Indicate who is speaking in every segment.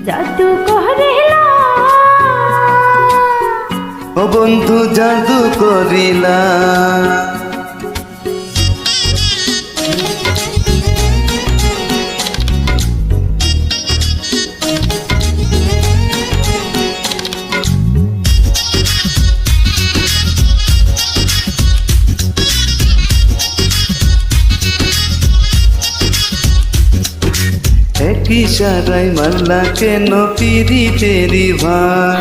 Speaker 1: জাদু করিলা
Speaker 2: ও বন্ধু জাদু করিলা ইশারাই মারলা কেন পিরিতেরি ভাই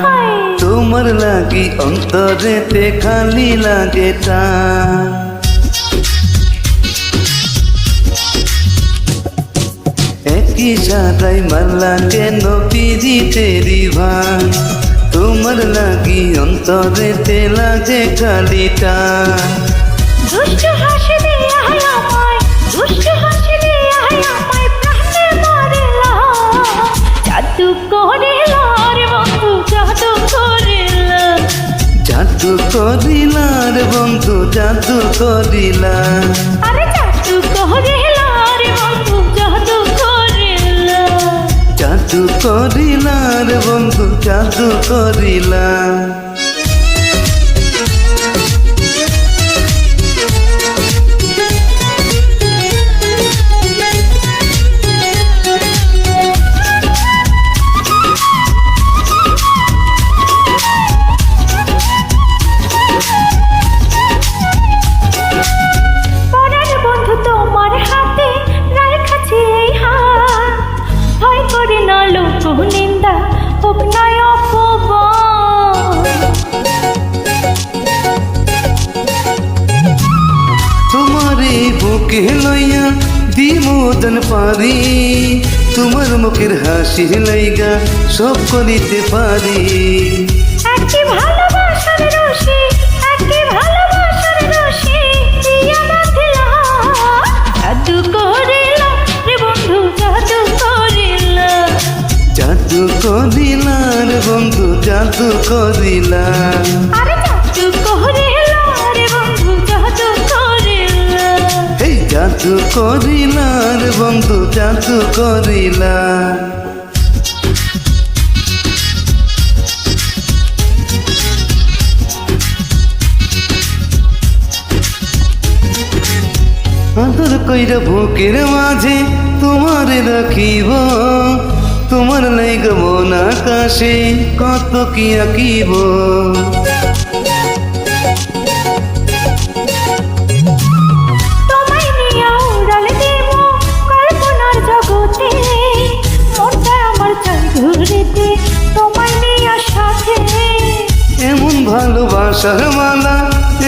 Speaker 2: তোমার লাগি অন্তরেতে খালি লাগে টান ইশারাই মারলা কেন পিরিতেরি ভাই তোমার লাগি অন্তরেতে লাগে খালি টান
Speaker 1: দুষ্ট হাসি দিয়া আমায় দুষ্ট হাসি দিয়া আমায় প্রাণে মারিলা জাদু করিলা রে বন্ধু জাদু করিলা
Speaker 2: জাদু করিলা রে বন্ধু জাদু করিলা
Speaker 1: আরে জাদু করিলা রে বন্ধু জাদু করিলা
Speaker 2: জাদু করিলা রে বন্ধু জাদু করিলা
Speaker 1: নিন্দা হোক নয়
Speaker 2: তোমারে বুকে লইয়া দিমোদন পারি তোমার মুখের হাসি লাইগা সব করিতে পারি
Speaker 1: একই ভালোবাসার রশি একই ভালোবাসার রশি দিয়া বাঁধিলা জাদু করিলা রে বন্ধু জাদু করিলা
Speaker 2: জাদু করিলা রে বন্ধু জাদু করিলা
Speaker 1: আরে জাদু করিলা রে বন্ধু জাদু করিলা
Speaker 2: এই জাদু করিলা রে বন্ধু জাদু করিলা আদর কইরা বুকের মাঝে তোমারে রাখিব তোমার লাইগ মন আকাশে কত কি আঁকিব
Speaker 1: তোমায় নিয়া উড়াল দেব কল্পনার জগতে মনটা আমার চাই ঘুরিতে তোমায় নিয়া সাথে
Speaker 2: এমন ভালোবাসার মালা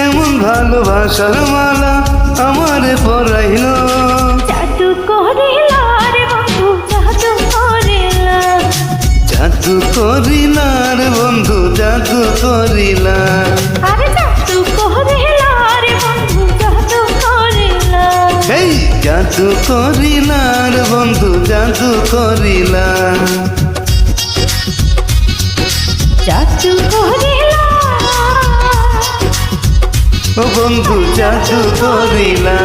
Speaker 2: এমন ভালোবাসার মালা আমার পরাইল
Speaker 1: জাদু করিলা রে বন্ধু জাদু করিলা
Speaker 2: জাদু করিলা রে বন্ধু জাদু করিলা
Speaker 1: আরে জাদু করিলা রে বন্ধু জাদু করিলা
Speaker 2: এই জাদু করিলা রে বন্ধু জাদু করিলা
Speaker 1: জাদু করিলা
Speaker 2: ও বন্ধু জাদু করিলা।